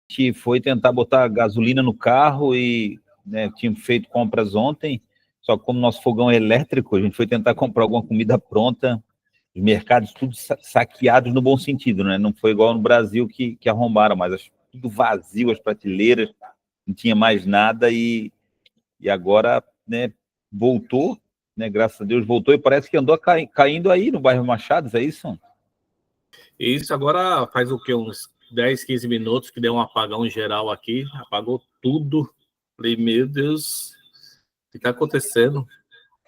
gente foi tentar botar gasolina no carro e, né, tinha feito compras ontem, só que como nosso fogão é elétrico, a gente foi tentar comprar alguma comida pronta, os mercados tudo saqueados no bom sentido, né? Não foi igual no Brasil que arrombaram, mas tudo vazio, as prateleiras, não tinha mais nada e agora, né, voltou, né, graças a Deus voltou e parece que andou caindo aí no bairro Machados, é isso? Isso agora faz o quê? Uns 10, 15 minutos que deu um apagão geral aqui, apagou tudo. Falei, meu Deus, o que está acontecendo?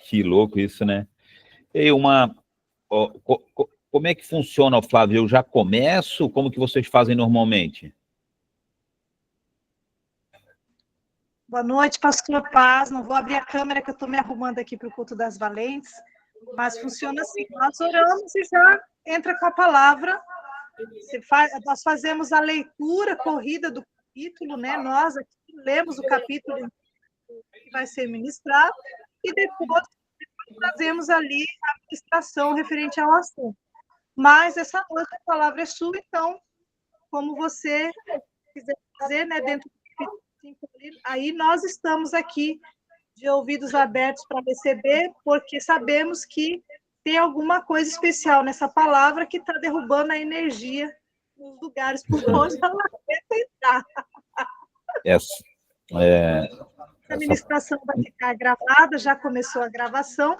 Que louco isso, né? E como é que funciona, Flávio? Eu já começo? Como que vocês fazem normalmente? Boa noite, pastor Paz. Não vou abrir a câmera que eu estou me arrumando aqui para o culto das valentes, mas funciona assim, nós oramos e já entra com a palavra. Nós fazemos a leitura corrida do capítulo, né? Nós aqui lemos o capítulo que vai ser ministrado e depois fazemos ali a ministração referente ao assunto. Mas essa noite a palavra é sua, então, como você quiser fazer, né, dentro do capítulo 5, aí nós estamos aqui de ouvidos abertos para receber, porque sabemos que tem alguma coisa especial nessa palavra que está derrubando a energia nos lugares por onde ela quer entrar. A ministração vai ficar gravada, já começou a gravação,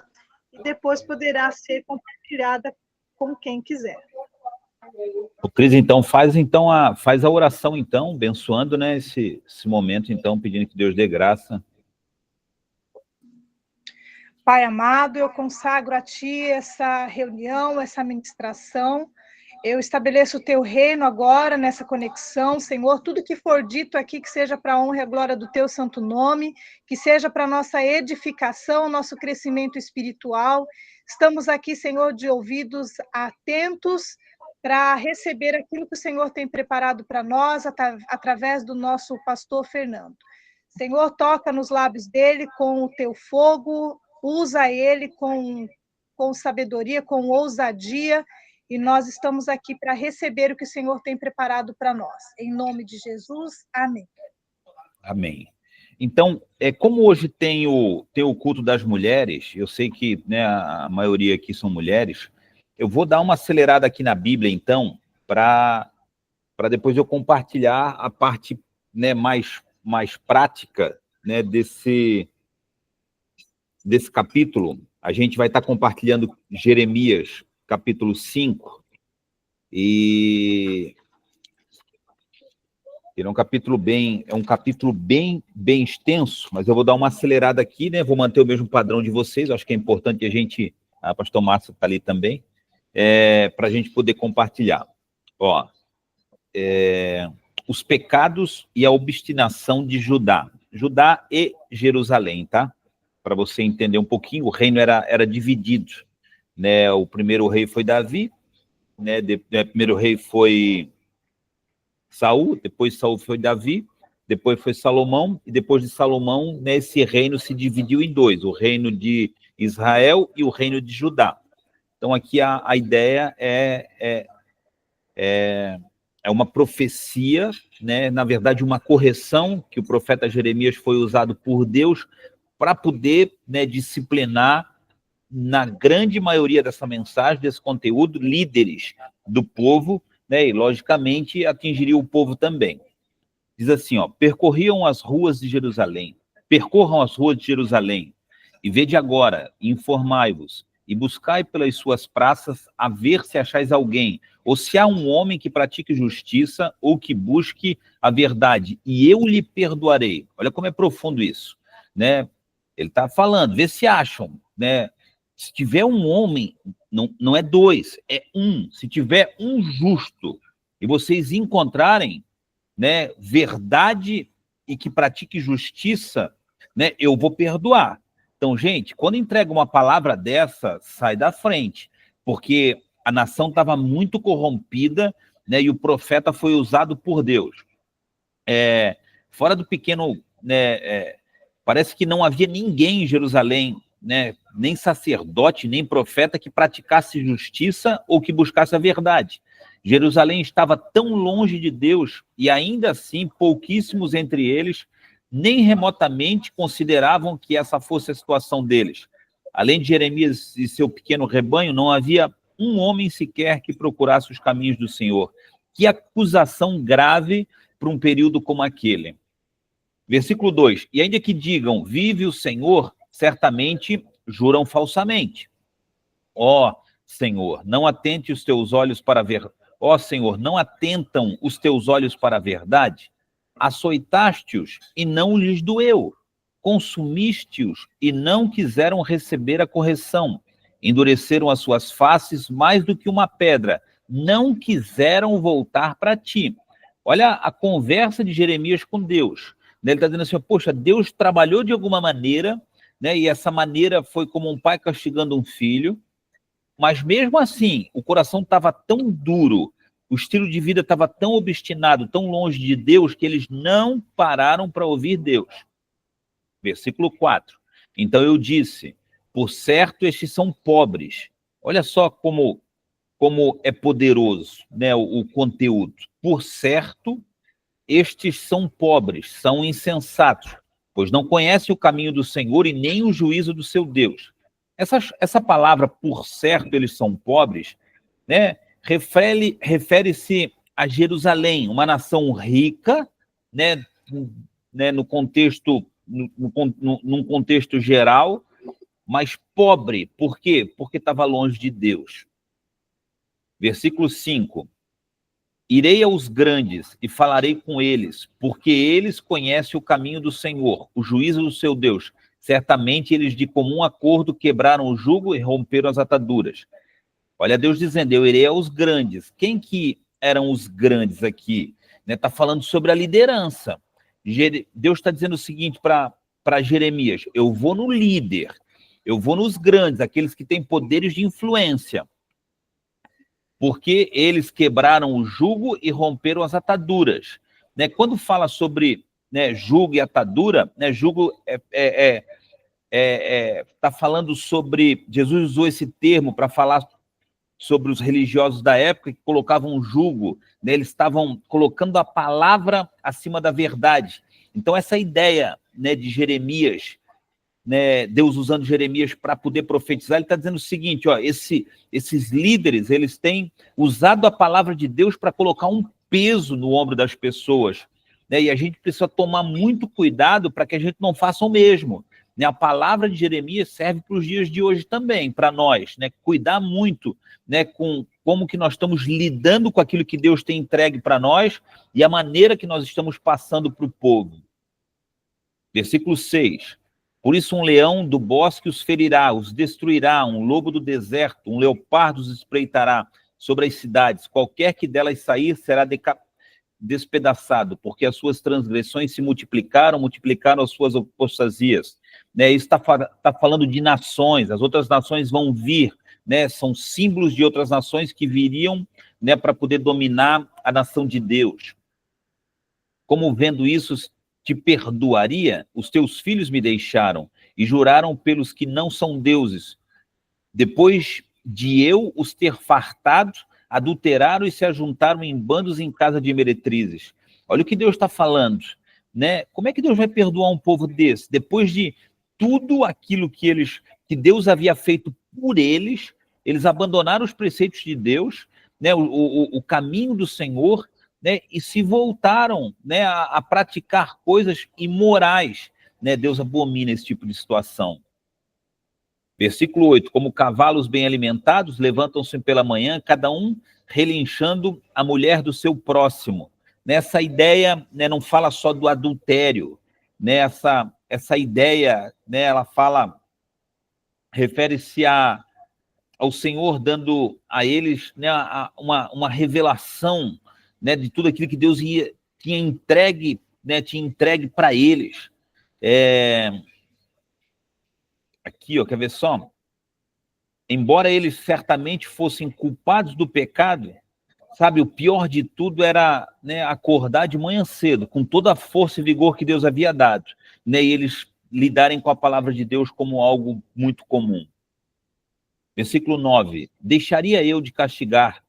e depois poderá ser compartilhada com quem quiser. O Cris, então, faz a oração, então, abençoando, né, esse momento, então, pedindo que Deus dê graça. Pai amado, eu consagro a Ti essa reunião, essa ministração. Eu estabeleço o Teu reino agora nessa conexão, Senhor. Tudo que for dito aqui, que seja para a honra e a glória do Teu santo nome, que seja para a nossa edificação, nosso crescimento espiritual. Estamos aqui, Senhor, de ouvidos atentos para receber aquilo que o Senhor tem preparado para nós através do nosso pastor Fernando. Senhor, toca nos lábios dele com o Teu fogo, usa ele com sabedoria, com ousadia, e nós estamos aqui para receber o que o Senhor tem preparado para nós. Em nome de Jesus, amém. Amém. Então, como hoje tem o culto das mulheres, eu sei que, né, a maioria aqui são mulheres, eu vou dar uma acelerada aqui na Bíblia, então, para depois eu compartilhar a parte, né, mais prática, né, desse capítulo. A gente vai estar compartilhando Jeremias, capítulo 5, e ele é um capítulo bem extenso, mas eu vou dar uma acelerada aqui, né? Vou manter o mesmo padrão de vocês, acho que é importante a pastor Márcio está ali também, para a gente poder compartilhar. Ó, os pecados e a obstinação de Judá e Jerusalém, tá? Para você entender um pouquinho, o reino era dividido, né? O primeiro rei foi Davi, né? O primeiro rei foi Saul, depois Saul foi Davi, depois foi Salomão, e depois de Salomão, né, esse reino se dividiu em dois, o reino de Israel e o reino de Judá. Então, aqui a ideia é uma profecia, né, na verdade, uma correção, que o profeta Jeremias foi usado por Deus para poder, né, disciplinar, na grande maioria dessa mensagem, desse conteúdo, líderes do povo, né, e, logicamente, atingiria o povo também. Diz assim, ó, percorram as ruas de Jerusalém, e vede agora, informai-vos, e buscai pelas suas praças a ver se achais alguém, ou se há um homem que pratique justiça, ou que busque a verdade, e eu lhe perdoarei. Olha como é profundo isso, né? Ele está falando, vê se acham, né? Se tiver um homem, não é dois, é um. Se tiver um justo e vocês encontrarem, né, verdade e que pratique justiça, né, eu vou perdoar. Então, gente, quando entrega uma palavra dessa, sai da frente, porque a nação estava muito corrompida, né, e o profeta foi usado por Deus. Fora do pequeno, né, parece que não havia ninguém em Jerusalém, né, nem sacerdote, nem profeta que praticasse justiça ou que buscasse a verdade. Jerusalém estava tão longe de Deus e ainda assim pouquíssimos entre eles nem remotamente consideravam que essa fosse a situação deles. Além de Jeremias e seu pequeno rebanho, não havia um homem sequer que procurasse os caminhos do Senhor. Que acusação grave para um período como aquele. Versículo 2. E ainda que digam, vive o Senhor, certamente juram falsamente. Ó Senhor, não atente os teus olhos para ver. Ó Senhor, não atentam os teus olhos para a verdade? Açoitaste-os e não lhes doeu. Consumiste-os e não quiseram receber a correção. Endureceram as suas faces mais do que uma pedra. Não quiseram voltar para ti. Olha a conversa de Jeremias com Deus. Ele está dizendo assim, poxa, Deus trabalhou de alguma maneira, né, e essa maneira foi como um pai castigando um filho, mas mesmo assim, o coração estava tão duro, o estilo de vida estava tão obstinado, tão longe de Deus, que eles não pararam para ouvir Deus. Versículo 4. Então eu disse, por certo, estes são pobres. Olha só como é poderoso, né, o conteúdo. Por certo, estes são pobres, são insensatos, pois não conhecem o caminho do Senhor e nem o juízo do seu Deus. Essa palavra, por certo, eles são pobres, né, refere-se a Jerusalém, uma nação rica, né, no contexto, num contexto geral, mas pobre. Por quê? Porque estava longe de Deus. Versículo 5. Irei aos grandes e falarei com eles, porque eles conhecem o caminho do Senhor, o juízo do seu Deus. Certamente eles de comum acordo quebraram o jugo e romperam as ataduras. Olha Deus dizendo, eu irei aos grandes. Quem que eram os grandes aqui? Está falando sobre a liderança. Deus está dizendo o seguinte para Jeremias, eu vou no líder, eu vou nos grandes, aqueles que têm poderes de influência. Porque eles quebraram o jugo e romperam as ataduras. Né? Quando fala sobre, né, jugo e atadura, né, jugo está falando sobre... Jesus usou esse termo para falar sobre os religiosos da época que colocavam um jugo, né, eles estavam colocando a palavra acima da verdade. Então, essa ideia, né, de Jeremias, né, Deus usando Jeremias para poder profetizar, ele está dizendo o seguinte, ó, esses líderes, eles têm usado a palavra de Deus para colocar um peso no ombro das pessoas, né, e a gente precisa tomar muito cuidado para que a gente não faça o mesmo, né, a palavra de Jeremias serve para os dias de hoje também, para nós, né, cuidar muito, né, com como que nós estamos lidando com aquilo que Deus tem entregue para nós e a maneira que nós estamos passando para o povo. Versículo 6. Por isso um leão do bosque os ferirá, os destruirá, um lobo do deserto, um leopardo os espreitará sobre as cidades. Qualquer que delas sair será despedaçado, porque as suas transgressões se multiplicaram as suas apostasias. Né, isso está falando de nações, as outras nações vão vir, né, são símbolos de outras nações que viriam, né, para poder dominar a nação de Deus. Como vendo isso, te perdoaria? Os teus filhos me deixaram e juraram pelos que não são deuses. Depois de eu os ter fartado, adulteraram e se ajuntaram em bandos em casa de meretrizes. Olha o que Deus está falando, né? Como é que Deus vai perdoar um povo desse? Depois de tudo aquilo que Deus havia feito por eles, eles abandonaram os preceitos de Deus, né? O caminho do Senhor, né, e se voltaram, né, a praticar coisas imorais, né? Deus abomina esse tipo de situação. Versículo 8, como cavalos bem alimentados, levantam-se pela manhã, cada um relinchando a mulher do seu próximo. Nessa ideia, né, não fala só do adultério, né, essa ideia, né, ela refere-se ao Senhor dando a eles, né, uma revelação, né, de tudo aquilo que Deus tinha entregue, né, para eles. Aqui, ó, quer ver só? Embora eles certamente fossem culpados do pecado, sabe, o pior de tudo era, né, acordar de manhã cedo, com toda a força e vigor que Deus havia dado, né, e eles lidarem com a palavra de Deus como algo muito comum. Versículo 9. Deixaria eu de castigar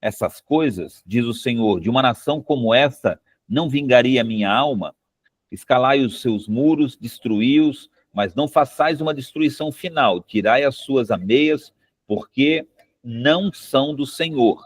essas coisas, diz o Senhor, de uma nação como esta, não vingaria a minha alma? Escalai os seus muros, destruí-os, mas não façais uma destruição final. Tirai as suas ameias, porque não são do Senhor.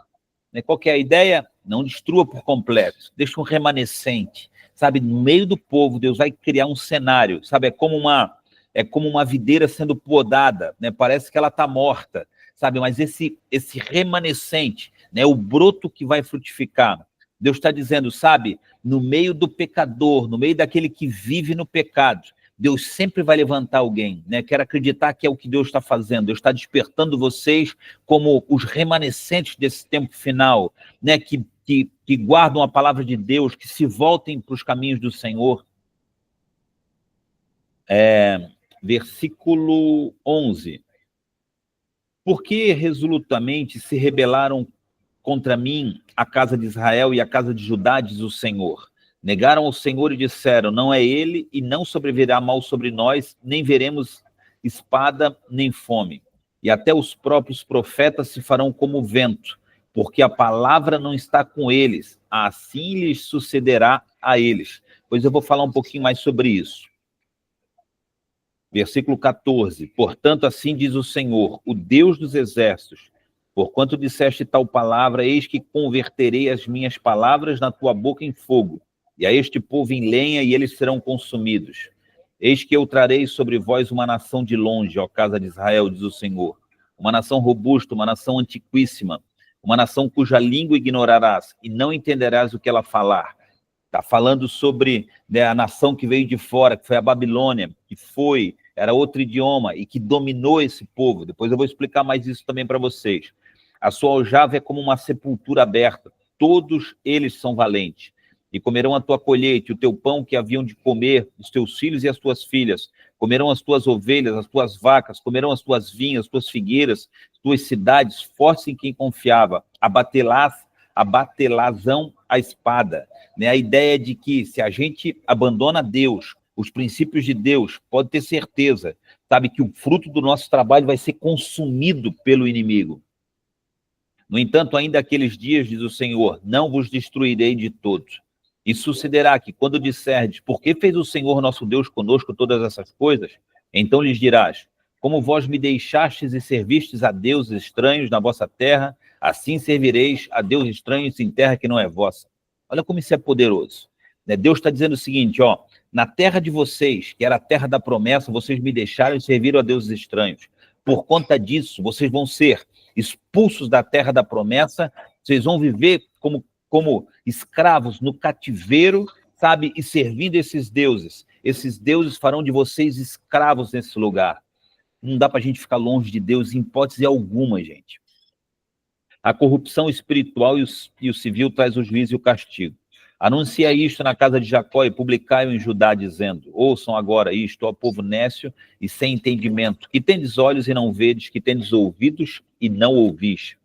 Qual que é a ideia? Não destrua por completo. Deixa um remanescente. Sabe, no meio do povo, Deus vai criar um cenário. Sabe, é como uma videira sendo podada, né? Parece que ela está morta, sabe? Mas esse remanescente, né? O broto que vai frutificar. Deus está dizendo, sabe, no meio do pecador, no meio daquele que vive no pecado, Deus sempre vai levantar alguém, né? Quero acreditar que é o que Deus está fazendo. Deus está despertando vocês como os remanescentes desse tempo final, né? Que guardam a palavra de Deus, que se voltem para os caminhos do Senhor. Versículo 11. Por que resolutamente se rebelaram contra mim a casa de Israel e a casa de Judá, diz o Senhor? Negaram ao Senhor e disseram, não é ele, e não sobrevirá mal sobre nós, nem veremos espada nem fome. E até os próprios profetas se farão como o vento, porque a palavra não está com eles, assim lhes sucederá a eles. Pois eu vou falar um pouquinho mais sobre isso. Versículo 14. Portanto, assim diz o Senhor, o Deus dos exércitos, porquanto disseste tal palavra, eis que converterei as minhas palavras na tua boca em fogo, e a este povo em lenha, e eles serão consumidos. Eis que eu trarei sobre vós uma nação de longe, ó casa de Israel, diz o Senhor, uma nação robusta, uma nação antiquíssima, uma nação cuja língua ignorarás, e não entenderás o que ela falar. Está falando sobre, né, a nação que veio de fora, que foi a Babilônia, era outro idioma, e que dominou esse povo. Depois eu vou explicar mais isso também para vocês. A sua aljava é como uma sepultura aberta, todos eles são valentes. E comerão a tua colheita, o teu pão que haviam de comer os teus filhos e as tuas filhas. Comerão as tuas ovelhas, as tuas vacas, comerão as tuas vinhas, as tuas figueiras, as tuas cidades, fortes em quem confiava. Abatelazão a espada. Né? A ideia de que se a gente abandona Deus, os princípios de Deus, pode ter certeza, sabe, que o fruto do nosso trabalho vai ser consumido pelo inimigo. No entanto, ainda aqueles dias, diz o Senhor, não vos destruirei de todos. E sucederá que, quando disserdes, por que fez o Senhor nosso Deus conosco todas essas coisas? Então lhes dirás, como vós me deixastes e servistes a deuses estranhos na vossa terra, assim servireis a deuses estranhos em terra que não é vossa. Olha como isso é poderoso. Deus está dizendo o seguinte, ó, na terra de vocês, que era a terra da promessa, vocês me deixaram e serviram a deuses estranhos. Por conta disso, vocês vão ser expulsos da terra da promessa, vocês vão viver como escravos no cativeiro, sabe, e servindo esses deuses. Esses deuses farão de vocês escravos nesse lugar. Não dá para a gente ficar longe de Deus em hipótese alguma, gente. A corrupção espiritual e o civil traz o juízo e o castigo. Anuncia isto na casa de Jacó e publicai-o em Judá, dizendo, ouçam agora isto, ó povo nécio e sem entendimento, que tendes olhos e não vedes, que tendes ouvidos e não ouvis.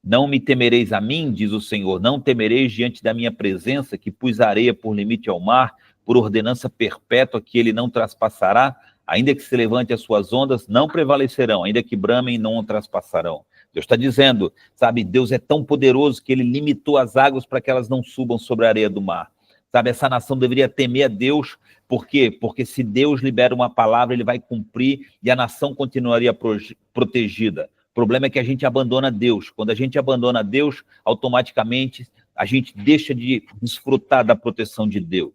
Não me temereis a mim, diz o Senhor, não temereis diante da minha presença, que pus a areia por limite ao mar, por ordenança perpétua que ele não traspassará, ainda que se levante as suas ondas, não prevalecerão, ainda que bramem, não o traspassarão. Deus está dizendo, sabe, Deus é tão poderoso que ele limitou as águas para que elas não subam sobre a areia do mar. Sabe, essa nação deveria temer a Deus, por quê? Porque se Deus libera uma palavra, ele vai cumprir e a nação continuaria protegida. O problema é que a gente abandona Deus. Quando a gente abandona Deus, automaticamente a gente deixa de desfrutar da proteção de Deus.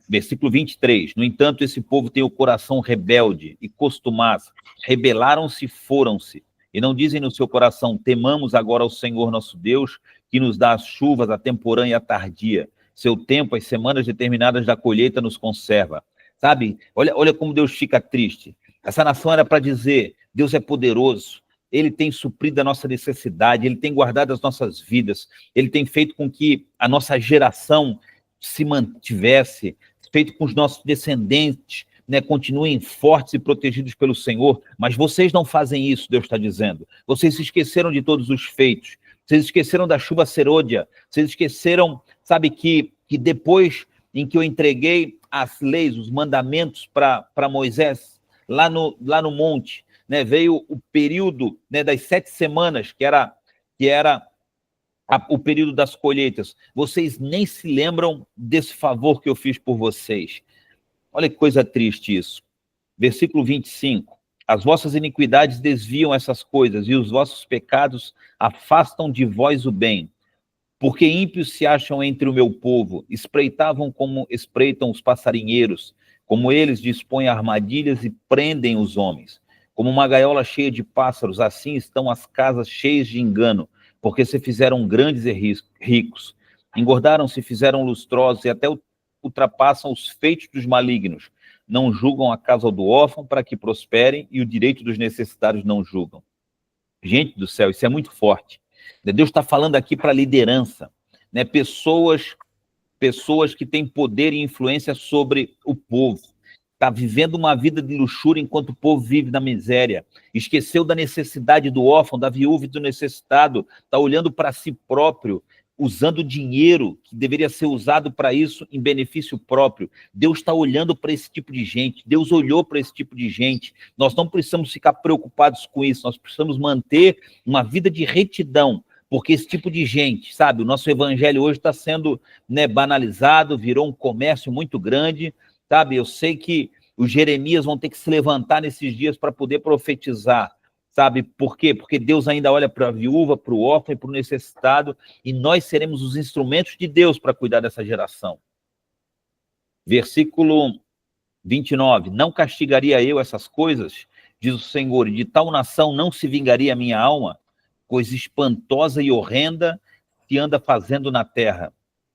Versículo 23. No entanto, esse povo tem o coração rebelde e costumaz. Rebelaram-se e foram-se. E não dizem no seu coração, temamos agora ao Senhor nosso Deus, que nos dá as chuvas, a temporã e a tardia. Seu tempo, as semanas determinadas da colheita nos conserva. Sabe? Olha como Deus fica triste. Essa nação era para dizer, Deus é poderoso, ele tem suprido a nossa necessidade, ele tem guardado as nossas vidas, ele tem feito com que a nossa geração se mantivesse, feito com os nossos descendentes, né, continuem fortes e protegidos pelo Senhor, mas vocês não fazem isso, Deus está dizendo. Vocês se esqueceram de todos os feitos, vocês esqueceram da chuva serôdia, vocês esqueceram, sabe, que depois em que eu entreguei as leis, os mandamentos para Moisés, lá no monte, né? Veio o período, né, das 7 semanas, que era o período das colheitas. Vocês nem se lembram desse favor que eu fiz por vocês. Olha que coisa triste isso. Versículo 25. As vossas iniquidades desviam essas coisas, e os vossos pecados afastam de vós o bem. Porque ímpios se acham entre o meu povo, espreitavam como espreitam os passarinheiros, como eles dispõem armadilhas e prendem os homens. Como uma gaiola cheia de pássaros, assim estão as casas cheias de engano, porque se fizeram grandes e ricos. Engordaram-se, fizeram lustrosos e até ultrapassam os feitos dos malignos. Não julgam a casa do órfão para que prosperem e o direito dos necessitados não julgam. Gente do céu, isso é muito forte. Deus está falando aqui para a liderança, né? Pessoas que têm poder e influência sobre o povo. Está vivendo uma vida de luxúria enquanto o povo vive na miséria. Esqueceu da necessidade do órfão, da viúva e do necessitado. Está olhando para si próprio, usando dinheiro que deveria ser usado para isso em benefício próprio. Deus está olhando para esse tipo de gente. Deus olhou para esse tipo de gente. Nós não precisamos ficar preocupados com isso. Nós precisamos manter uma vida de retidão, porque esse tipo de gente, sabe, o nosso evangelho hoje está sendo, né, banalizado, virou um comércio muito grande, sabe? Eu sei que os Jeremias vão ter que se levantar nesses dias para poder profetizar, sabe? Por quê? Porque Deus ainda olha para a viúva, para o órfão e para o necessitado, e nós seremos os instrumentos de Deus para cuidar dessa geração. Versículo 29. Não castigaria eu essas coisas, diz o Senhor, e de tal nação não se vingaria a minha alma, coisa espantosa e horrenda que anda fazendo na terra.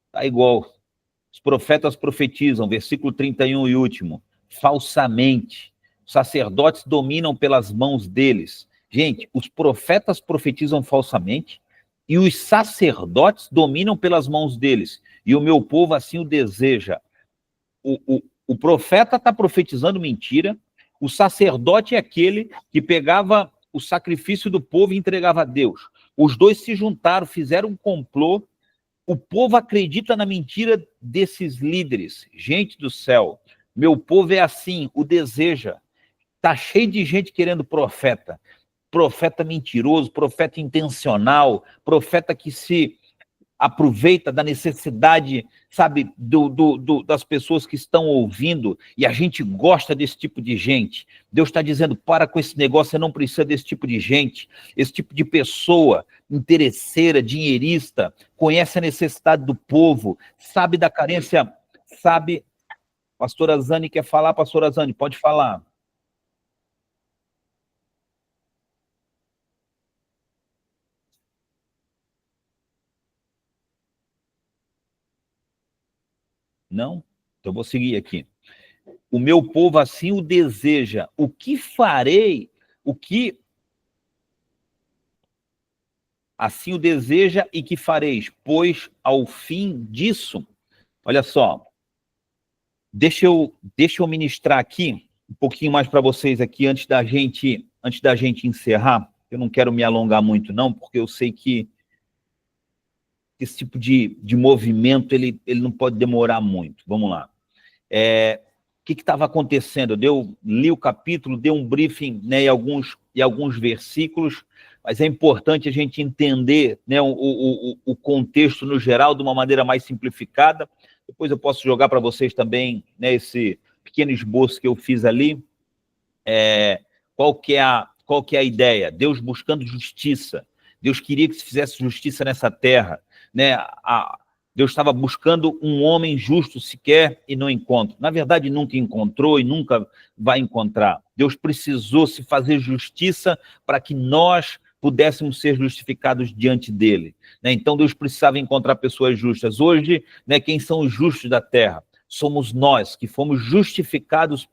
Está igual. Os profetas profetizam, versículo 31 e último, falsamente. Os sacerdotes dominam pelas mãos deles. Gente, os profetas profetizam falsamente e os sacerdotes dominam pelas mãos deles. E o meu povo assim o deseja. O profeta está profetizando mentira, o sacerdote é aquele que pegava o sacrifício do povo e entregava a Deus. Os dois se juntaram, fizeram um complô. O povo acredita na mentira desses líderes. Gente do céu, meu povo é assim, o deseja. Está cheio de gente querendo profeta. Profeta mentiroso, profeta intencional, profeta que se aproveita da necessidade, sabe, das pessoas que estão ouvindo, e a gente gosta desse tipo de gente. Deus está dizendo, para com esse negócio, você não precisa desse tipo de gente, esse tipo de pessoa interesseira, dinheirista, conhece a necessidade do povo, sabe da carência, sabe... Pastora Zane quer falar? Pastora Zane, pode falar. Não? Então vou seguir aqui. O meu povo assim o deseja. O que farei? O que assim o deseja e que fareis? Pois ao fim disso, olha só, deixa eu ministrar aqui um pouquinho mais para vocês aqui antes da gente encerrar. Eu não quero me alongar muito não, porque eu sei que esse tipo de movimento ele não pode demorar muito. Vamos lá. O que estava acontecendo? Eu li o capítulo, dei um briefing, né, em alguns versículos, mas é importante a gente entender, né, o contexto no geral de uma maneira mais simplificada. Depois eu posso jogar para vocês também, né, esse pequeno esboço que eu fiz ali. Qual que é a ideia? Deus buscando justiça. Deus queria que se fizesse justiça nessa terra, né? Deus estava buscando um homem justo sequer e não encontra. Na verdade, nunca encontrou e nunca vai encontrar. Deus precisou se fazer justiça para que nós pudéssemos ser justificados diante dele, né? Então, Deus precisava encontrar pessoas justas. Hoje, né, quem são os justos da terra? Somos nós, que fomos justificados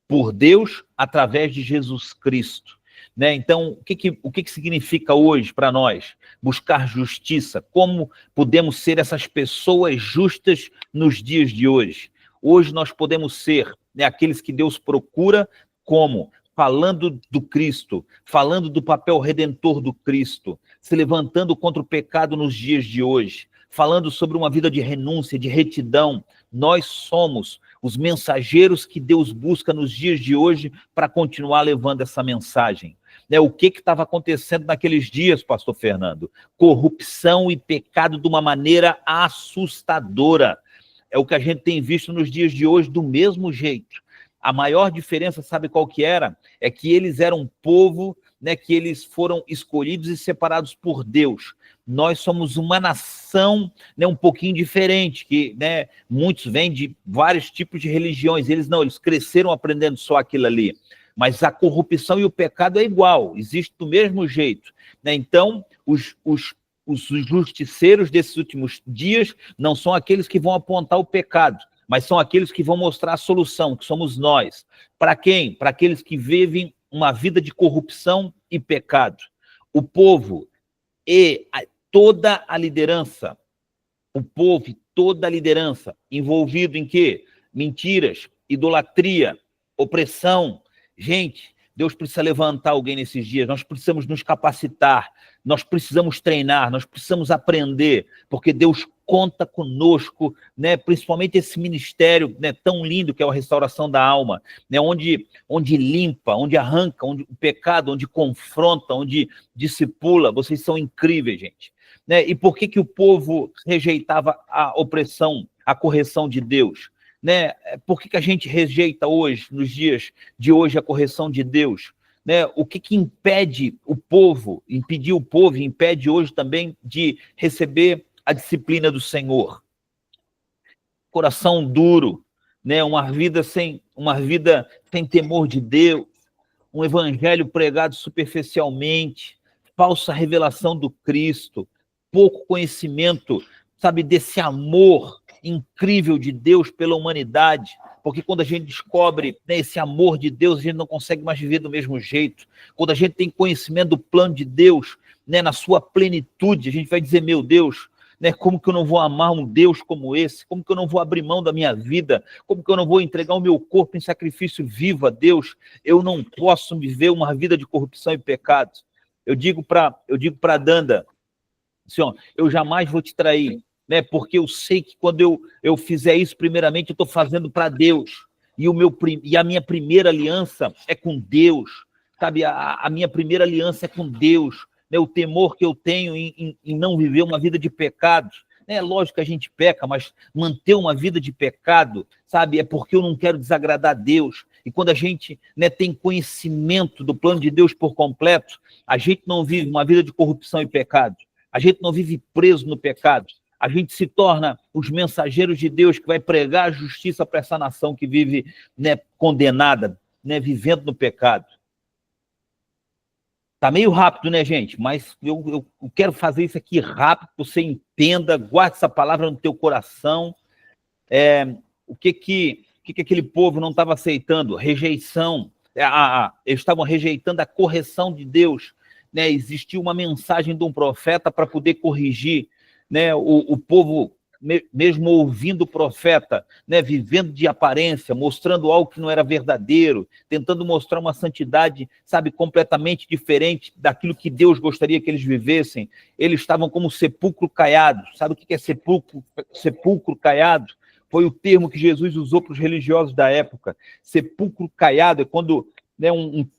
por Deus através de Jesus Cristo, né? Então, o que significa hoje para nós? Buscar justiça. Como podemos ser essas pessoas justas nos dias de hoje? Hoje nós podemos ser, né, aqueles que Deus procura como? Falando do Cristo, falando do papel redentor do Cristo, se levantando contra o pecado nos dias de hoje, falando sobre uma vida de renúncia, de retidão. Nós somos os mensageiros que Deus busca nos dias de hoje para continuar levando essa mensagem. O que estava acontecendo naqueles dias, pastor Fernando? Corrupção e pecado de uma maneira assustadora. É o que a gente tem visto nos dias de hoje do mesmo jeito. A maior diferença, sabe qual que era? É que eles eram um povo, que eles foram escolhidos e separados por Deus. Nós somos uma nação, um pouquinho diferente, que muitos vêm de vários tipos de religiões. Eles cresceram aprendendo só aquilo ali. Mas a corrupção e o pecado é igual, existe do mesmo jeito. Então, os justiceiros desses últimos dias não são aqueles que vão apontar o pecado, mas são aqueles que vão mostrar a solução, que somos nós. Para quem? Para aqueles que vivem uma vida de corrupção e pecado. O povo e toda a liderança, envolvido em quê? Mentiras, idolatria, opressão. Gente, Deus precisa levantar alguém nesses dias, nós precisamos nos capacitar, nós precisamos treinar, nós precisamos aprender, porque Deus conta conosco, principalmente esse ministério tão lindo que é a restauração da alma, onde limpa, onde arranca, onde o pecado, onde confronta, onde discipula. Vocês são incríveis, gente. E por que o povo rejeitava a opressão, a correção de Deus? Por que a gente rejeita hoje, nos dias de hoje, a correção de Deus? O que impede o povo, impediu o povo e impede hoje também de receber a disciplina do Senhor? Coração duro, uma vida sem temor de Deus, um evangelho pregado superficialmente, falsa revelação do Cristo, pouco conhecimento, desse amor incrível de Deus pela humanidade, porque quando a gente descobre esse amor de Deus, a gente não consegue mais viver do mesmo jeito. Quando a gente tem conhecimento do plano de Deus, na sua plenitude, a gente vai dizer, meu Deus, como que eu não vou amar um Deus como esse? Como que eu não vou abrir mão da minha vida? Como que eu não vou entregar o meu corpo em sacrifício vivo a Deus? Eu não posso viver uma vida de corrupção e pecado. Eu digo para Danda, Senhor, eu jamais vou te trair, porque eu sei que quando eu fizer isso, primeiramente, eu estou fazendo para Deus, e a minha primeira aliança é com Deus, sabe? A minha primeira aliança é com Deus, o temor que eu tenho em não viver uma vida de pecado. É lógico que a gente peca, mas manter uma vida de pecado, sabe, é porque eu não quero desagradar a Deus. E quando a gente tem conhecimento do plano de Deus por completo, a gente não vive uma vida de corrupção e pecado, a gente não vive preso no pecado, a gente se torna os mensageiros de Deus que vai pregar a justiça para essa nação que vive condenada, vivendo no pecado. Tá meio rápido, gente? Mas eu quero fazer isso aqui rápido, que você entenda, guarde essa palavra no teu coração. O que aquele povo não estava aceitando? Rejeição. Eles estavam rejeitando a correção de Deus. Existia uma mensagem de um profeta para poder corrigir. O povo, mesmo ouvindo o profeta, vivendo de aparência, mostrando algo que não era verdadeiro, tentando mostrar uma santidade, sabe, completamente diferente daquilo que Deus gostaria que eles vivessem. Eles estavam como sepulcro caiado. Sabe o que é sepulcro caiado? Foi o termo que Jesus usou para os religiosos da época. Sepulcro caiado é quando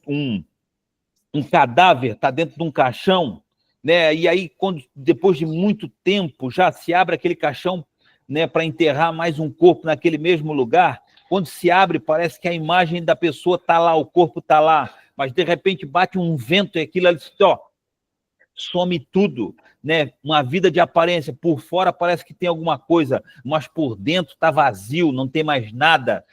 um cadáver está dentro de um caixão, e aí, depois de muito tempo, já se abre aquele caixão para enterrar mais um corpo naquele mesmo lugar. Quando se abre, parece que a imagem da pessoa está lá, o corpo está lá, mas de repente bate um vento e aquilo ali, some tudo, uma vida de aparência. Por fora parece que tem alguma coisa, mas por dentro está vazio, não tem mais nada.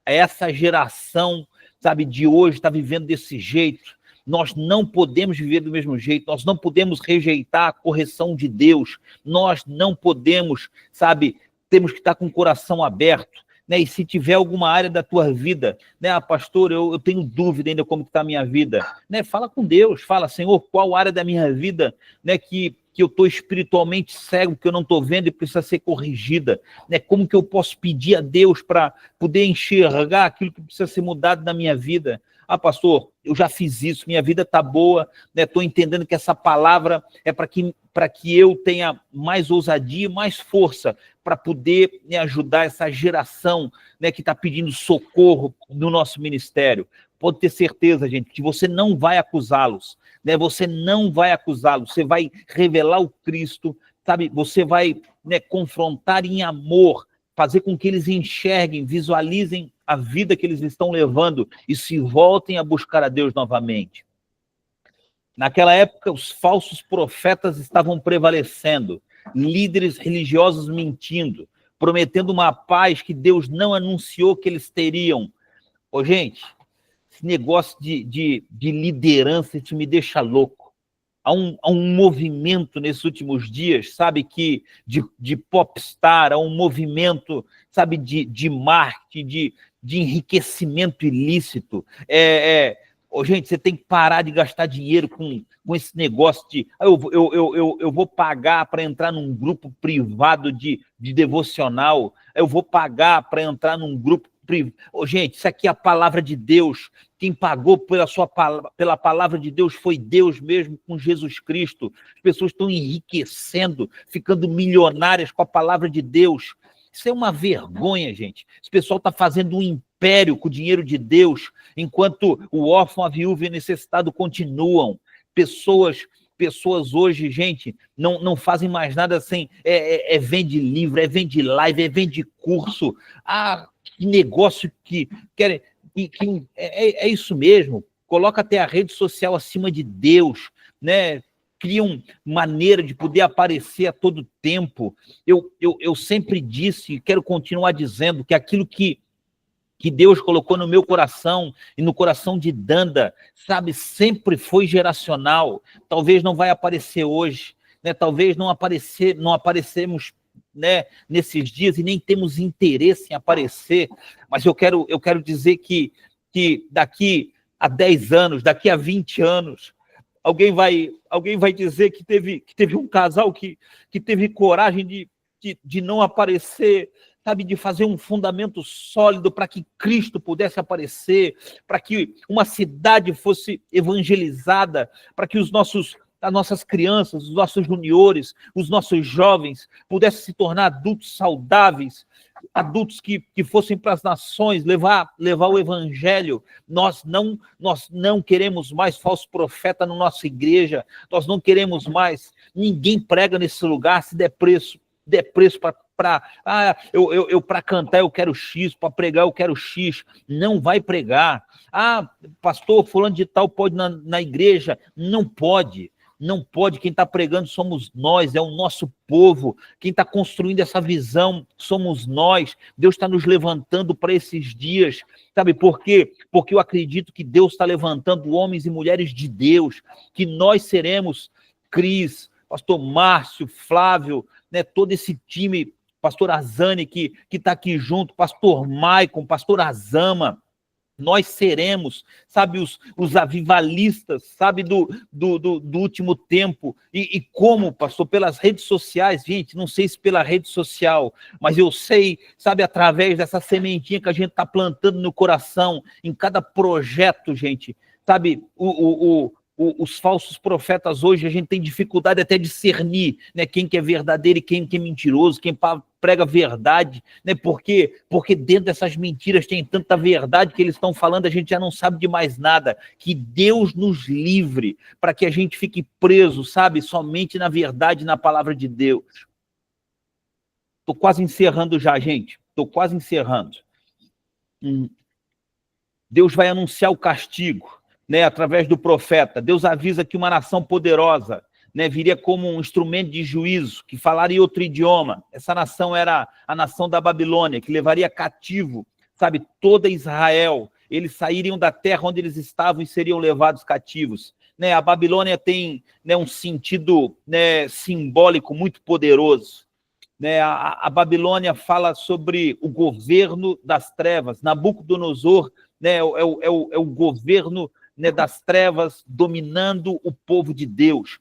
Essa geração, sabe, de hoje está vivendo desse jeito. Nós não podemos viver do mesmo jeito, nós não podemos rejeitar a correção de Deus, nós não podemos, sabe, temos que estar com o coração aberto, E se tiver alguma área da tua vida, pastor, eu tenho dúvida ainda como está a minha vida, fala com Deus, fala, Senhor, qual área da minha vida, que eu estou espiritualmente cego, que eu não estou vendo e precisa ser corrigida, como que eu posso pedir a Deus para poder enxergar aquilo que precisa ser mudado na minha vida? pastor, eu já fiz isso, minha vida está boa, estou entendendo que essa palavra é para que eu tenha mais ousadia, mais força para poder ajudar essa geração que está pedindo socorro no nosso ministério. Pode ter certeza, gente, que você não vai acusá-los, você não vai acusá-los, você vai revelar o Cristo, sabe? Você vai confrontar em amor, fazer com que eles enxerguem, visualizem a vida que eles estão levando e se voltem a buscar a Deus novamente. Naquela época, os falsos profetas estavam prevalecendo, líderes religiosos mentindo, prometendo uma paz que Deus não anunciou que eles teriam. Gente, esse negócio de liderança me deixa louco. Há um movimento nesses últimos dias, sabe, de popstar, há um movimento, sabe, de marketing, de enriquecimento ilícito. Gente, você tem que parar de gastar dinheiro com esse negócio de eu vou pagar para entrar num grupo privado de devocional, eu vou pagar para entrar num grupo privado. Gente, isso aqui é a palavra de Deus. Quem pagou pela palavra de Deus foi Deus mesmo, com Jesus Cristo. As pessoas estão enriquecendo, ficando milionárias com a palavra de Deus. Isso é uma vergonha, gente. Esse pessoal está fazendo um império com o dinheiro de Deus, enquanto o órfão, a viúva e o necessitado continuam. Pessoas hoje, gente, não fazem mais nada sem... vende livro, vende live, vende curso. Que negócio que querem... É isso mesmo. Coloca até a rede social acima de Deus, criam maneira de poder aparecer a todo tempo. Eu sempre disse e quero continuar dizendo que aquilo que Deus colocou no meu coração e no coração de Danda, sabe, sempre foi geracional. Talvez não vai aparecer hoje, talvez não aparecemos nesses dias e nem temos interesse em aparecer, mas eu quero dizer que daqui a 10 anos, daqui a 20 anos, alguém vai dizer que teve um casal que teve coragem de não aparecer, sabe, de fazer um fundamento sólido para que Cristo pudesse aparecer, para que uma cidade fosse evangelizada, para que as nossas crianças, os nossos juniores, os nossos jovens pudessem se tornar adultos saudáveis, adultos que fossem para as nações, levar o evangelho. Nós não queremos mais falso profeta na nossa igreja, nós não queremos mais, ninguém prega nesse lugar se der preço para cantar eu quero X, para pregar eu quero X. Não vai pregar. Pastor, fulano de tal pode na igreja? Não pode. Não pode, quem está pregando somos nós, é o nosso povo. Quem está construindo essa visão somos nós. Deus está nos levantando para esses dias, sabe por quê? Porque eu acredito que Deus está levantando homens e mulheres de Deus, que nós seremos, Cris, pastor Márcio, Flávio, todo esse time, pastor Azani que está aqui junto, pastor Maicon, pastor Azama. Nós seremos, sabe, os avivalistas, sabe, do último tempo. E como, pastor, pelas redes sociais, gente, não sei se pela rede social, mas eu sei, sabe, através dessa sementinha que a gente está plantando no coração, em cada projeto, gente, sabe, os falsos profetas hoje, a gente tem dificuldade até de discernir, quem que é verdadeiro e quem que é mentiroso, quem prega verdade, porque dentro dessas mentiras tem tanta verdade que eles estão falando, a gente já não sabe de mais nada. Que Deus nos livre para que a gente fique preso, sabe, somente na verdade, na palavra de Deus. Estou quase encerrando já, gente. Estou quase encerrando. Deus vai anunciar o castigo, através do profeta. Deus avisa que uma nação poderosa, viria como um instrumento de juízo, que falaria outro idioma. Essa nação era a nação da Babilônia, que levaria cativo, sabe, toda Israel. Eles sairiam da terra onde eles estavam e seriam levados cativos. A Babilônia tem um sentido simbólico muito poderoso. A Babilônia fala sobre o governo das trevas. Nabucodonosor é o governo das trevas dominando o povo de Deus.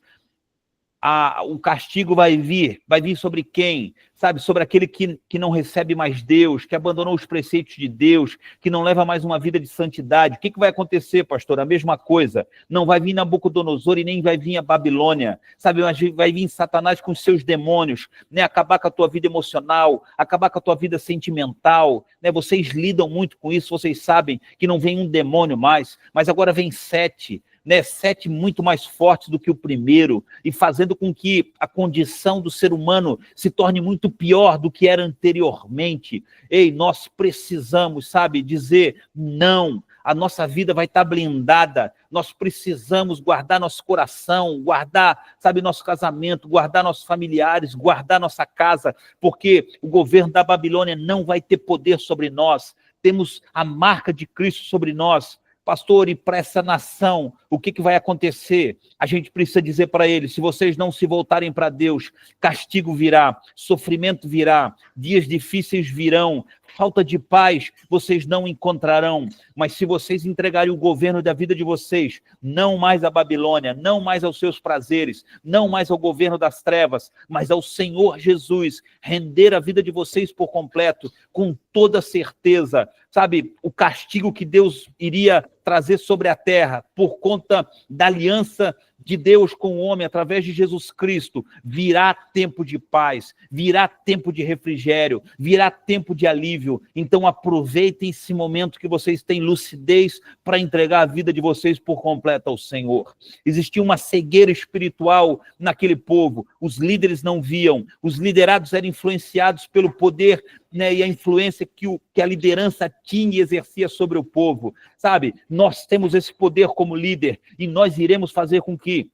o castigo vai vir sobre quem? Sabe, sobre aquele que não recebe mais Deus, que abandonou os preceitos de Deus, que não leva mais uma vida de santidade. O que vai acontecer, pastor? A mesma coisa. Não vai vir Nabucodonosor e nem vai vir a Babilônia, sabe? Mas vai vir Satanás com os seus demônios, né? Acabar com a tua vida emocional, acabar com a tua vida sentimental, né? Vocês lidam muito com isso, vocês sabem que não vem um demônio mais, mas agora vem 7, né, 7 muito mais fortes do que o primeiro, e fazendo com que a condição do ser humano se torne muito pior do que era anteriormente. Ei, nós precisamos, sabe, dizer não. A nossa vida vai estar blindada. Nós precisamos guardar nosso coração, guardar, sabe, nosso casamento, guardar nossos familiares, guardar nossa casa, porque o governo da Babilônia não vai ter poder sobre nós. Temos a marca de Cristo sobre nós. Pastor, e para essa nação, o que vai acontecer? A gente precisa dizer para eles: se vocês não se voltarem para Deus, castigo virá, sofrimento virá, dias difíceis virão, falta de paz vocês não encontrarão. Mas se vocês entregarem o governo da vida de vocês, não mais à Babilônia, não mais aos seus prazeres, não mais ao governo das trevas, mas ao Senhor Jesus, render a vida de vocês por completo, com toda certeza, sabe, o castigo que Deus iria trazer sobre a terra por conta da aliança de Deus com o homem através de Jesus Cristo, virá tempo de paz, virá tempo de refrigério, virá tempo de alívio. Então aproveitem esse momento que vocês têm lucidez para entregar a vida de vocês por completo ao Senhor. Existia uma cegueira espiritual naquele povo, os líderes não viam, os liderados eram influenciados pelo poder, né, e a influência que a liderança tinha e exercia sobre o povo, sabe? Nós temos esse poder como líder e nós iremos fazer com que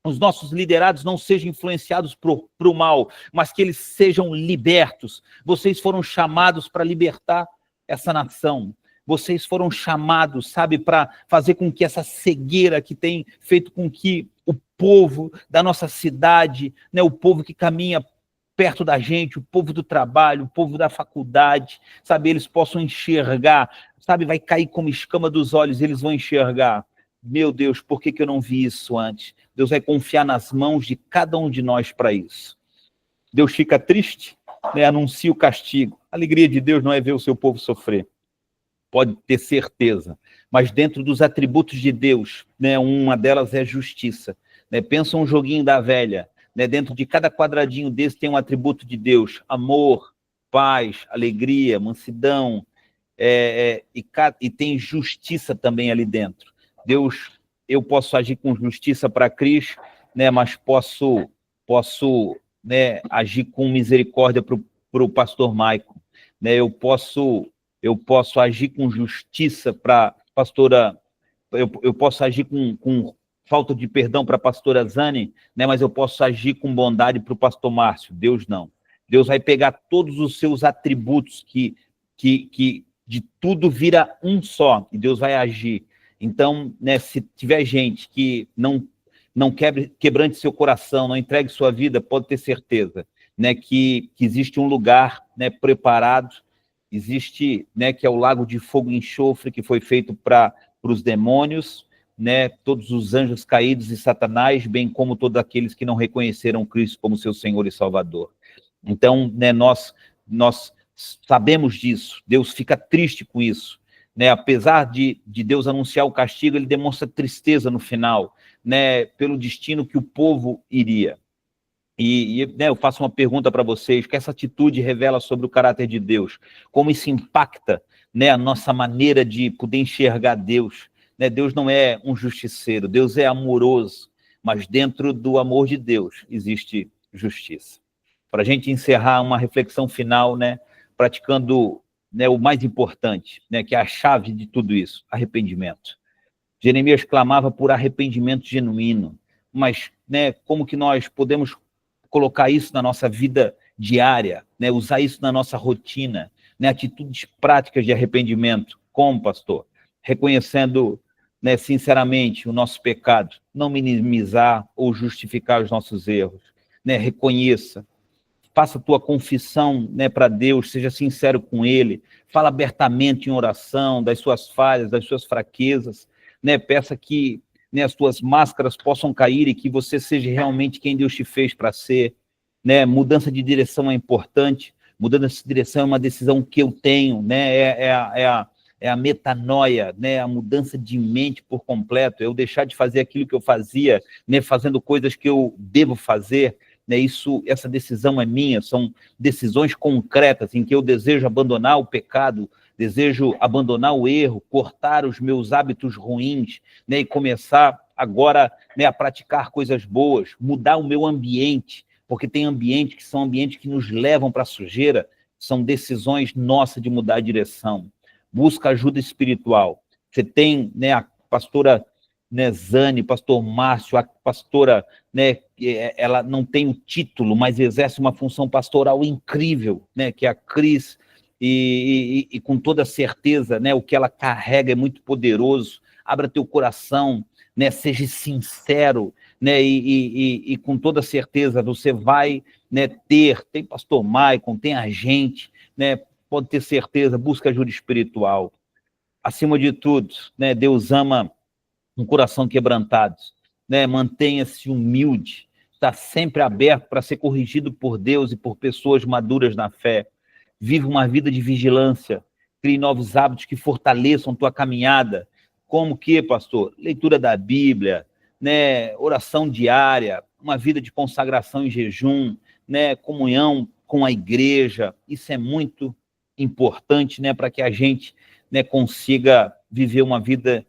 os nossos liderados não sejam influenciados para o mal, mas que eles sejam libertos. Vocês foram chamados para libertar essa nação. Vocês foram chamados, sabe, para fazer com que essa cegueira que tem feito com que o povo da nossa cidade, né, o povo que caminha perto da gente, o povo do trabalho, o povo da faculdade, sabe, eles possam enxergar, sabe, vai cair como escama dos olhos, eles vão enxergar. Meu Deus, por que eu não vi isso antes? Deus vai confiar nas mãos de cada um de nós para isso. Deus fica triste, né, anuncia o castigo. A alegria de Deus não é ver o seu povo sofrer, pode ter certeza, mas dentro dos atributos de Deus, né, uma delas é justiça. Né? Pensa um joguinho da velha, né? Dentro de cada quadradinho desse tem um atributo de Deus: amor, paz, alegria, mansidão, e tem justiça também ali dentro. Deus, eu posso agir com justiça para Cris, né, mas posso né, agir com misericórdia para o pastor Maicon, né, eu posso agir com justiça para a pastora, eu posso agir com falta de perdão para a pastora Zane, né, mas eu posso agir com bondade para o pastor Márcio. Deus não. Deus vai pegar todos os seus atributos que de tudo vira um só, e Deus vai agir. Então, né, se tiver gente que não quebrante seu coração, não entregue sua vida, pode ter certeza, né, que existe um lugar, né, preparado, existe, né, que é o lago de fogo e enxofre, que foi feito para os demônios, né, todos os anjos caídos e Satanás, bem como todos aqueles que não reconheceram Cristo como seu Senhor e Salvador. Então, né, nós sabemos disso, Deus fica triste com isso, né, apesar de Deus anunciar o castigo, ele demonstra tristeza no final, né, pelo destino que o povo iria. E né, eu faço uma pergunta para vocês: que essa atitude revela sobre o caráter de Deus? Como isso impacta, né, a nossa maneira de poder enxergar Deus? Né, Deus não é um justiceiro, Deus é amoroso, mas dentro do amor de Deus existe justiça. Para a gente encerrar uma reflexão final, né, praticando, né, o mais importante, né, que é a chave de tudo isso: arrependimento. Jeremias clamava por arrependimento genuíno, mas, né, como que nós podemos colocar isso na nossa vida diária, né, usar isso na nossa rotina, né, atitudes práticas de arrependimento? Como, pastor? Reconhecendo, né, sinceramente o nosso pecado, não minimizar ou justificar os nossos erros, né, reconheça, faça a tua confissão, né, para Deus, seja sincero com Ele, fala abertamente em oração das suas falhas, das suas fraquezas, né, peça que, né, as tuas máscaras possam cair e que você seja realmente quem Deus te fez para ser, né? Mudança de direção é importante, mudança de direção é uma decisão que eu tenho, né? É a metanoia, né? A mudança de mente por completo, eu deixar de fazer aquilo que eu fazia, né? Fazendo coisas que eu devo fazer, né? Essa decisão é minha, são decisões concretas em que eu desejo abandonar o pecado, desejo abandonar o erro, cortar os meus hábitos ruins, né? E começar agora, né, a praticar coisas boas, mudar o meu ambiente, porque tem ambientes que são ambientes que nos levam para a sujeira, são decisões nossas de mudar a direção. Busca ajuda espiritual. Você tem, né, a pastora, né, Zane, pastor Márcio, a pastora, né, ela não tem o título, mas exerce uma função pastoral incrível, né, que é a Cris, e com toda certeza, né, o que ela carrega é muito poderoso. Abra teu coração, né, seja sincero, né, e com toda certeza você vai, né, tem pastor Maicon, tem a gente, né, pode ter certeza, busca ajuda espiritual. Acima de tudo, né, Deus ama um coração quebrantado, né, mantenha-se humilde, está sempre aberto para ser corrigido por Deus e por pessoas maduras na fé. Vive uma vida de vigilância, crie novos hábitos que fortaleçam tua caminhada, como que, pastor? Leitura da Bíblia, né, oração diária, uma vida de consagração em jejum, né, comunhão com a igreja, isso é muito importante, né, para que a gente, né, consiga viver uma vida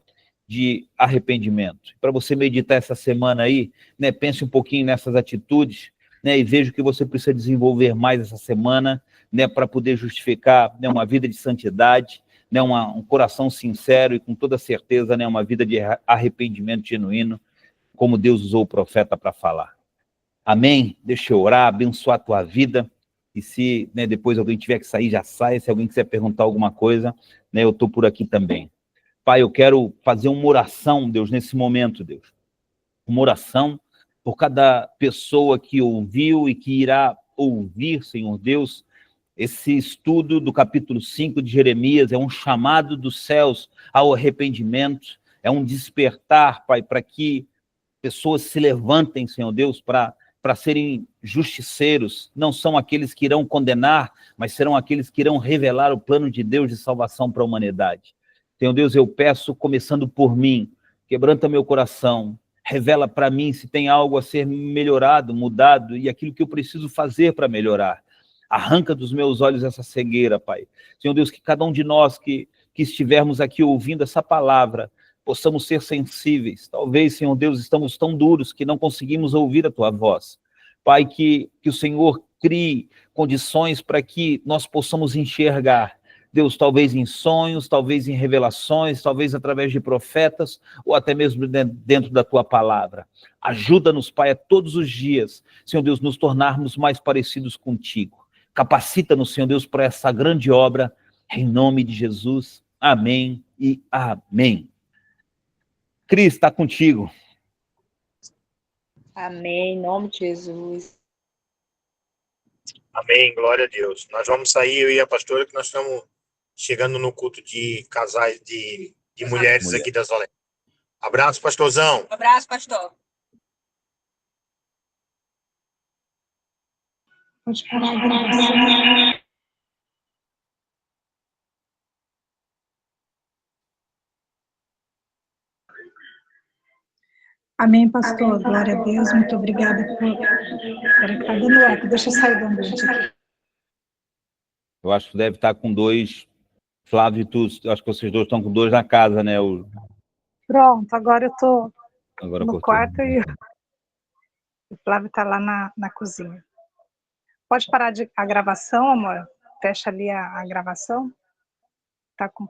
de arrependimento. Para você meditar essa semana aí, né, pense um pouquinho nessas atitudes, né, e veja o que você precisa desenvolver mais essa semana, né, para poder justificar, né, uma vida de santidade, né, um coração sincero e com toda certeza, né, uma vida de arrependimento genuíno, como Deus usou o profeta para falar. Amém? Deixa eu orar, abençoar a tua vida, e se, né, depois alguém tiver que sair, já sai, se alguém quiser perguntar alguma coisa, né, eu estou por aqui também. Pai, eu quero fazer uma oração, Deus, nesse momento, Deus. Uma oração por cada pessoa que ouviu e que irá ouvir, Senhor Deus. Esse estudo do capítulo 5 de Jeremias é um chamado dos céus ao arrependimento, é um despertar, Pai, para que pessoas se levantem, Senhor Deus, para serem justiceiros. Não são aqueles que irão condenar, mas serão aqueles que irão revelar o plano de Deus de salvação para a humanidade. Senhor Deus, eu peço, começando por mim, quebranta meu coração, revela para mim se tem algo a ser melhorado, mudado, e aquilo que eu preciso fazer para melhorar. Arranca dos meus olhos essa cegueira, Pai. Senhor Deus, que cada um de nós que estivermos aqui ouvindo essa palavra, possamos ser sensíveis. Talvez, Senhor Deus, estamos tão duros que não conseguimos ouvir a Tua voz. Pai, que o Senhor crie condições para que nós possamos enxergar. Deus, talvez em sonhos, talvez em revelações, talvez através de profetas, ou até mesmo dentro da Tua palavra. Ajuda-nos, Pai, a todos os dias, Senhor Deus, nos tornarmos mais parecidos contigo. Capacita-nos, Senhor Deus, para essa grande obra, em nome de Jesus. Amém e amém. Cris, está contigo. Amém, em nome de Jesus. Amém, glória a Deus. Nós vamos sair, eu e a pastora, que nós estamos chegando no culto de casais, de mulheres aqui das Valências. Abraço, pastorzão. Abraço, pastor. Pode parar a gravação. Amém, pastor. Glória a Deus. Muito obrigada por... Espera que está dando eco. Deixa eu sair do ambiente aqui. Eu acho que deve estar com dois, Flávio e tu, acho que vocês dois estão com dois na casa, né? Pronto, agora eu estou no cortou. quarto e o Flávio está lá na cozinha. Pode parar a gravação, amor? Fecha ali a gravação. Tá com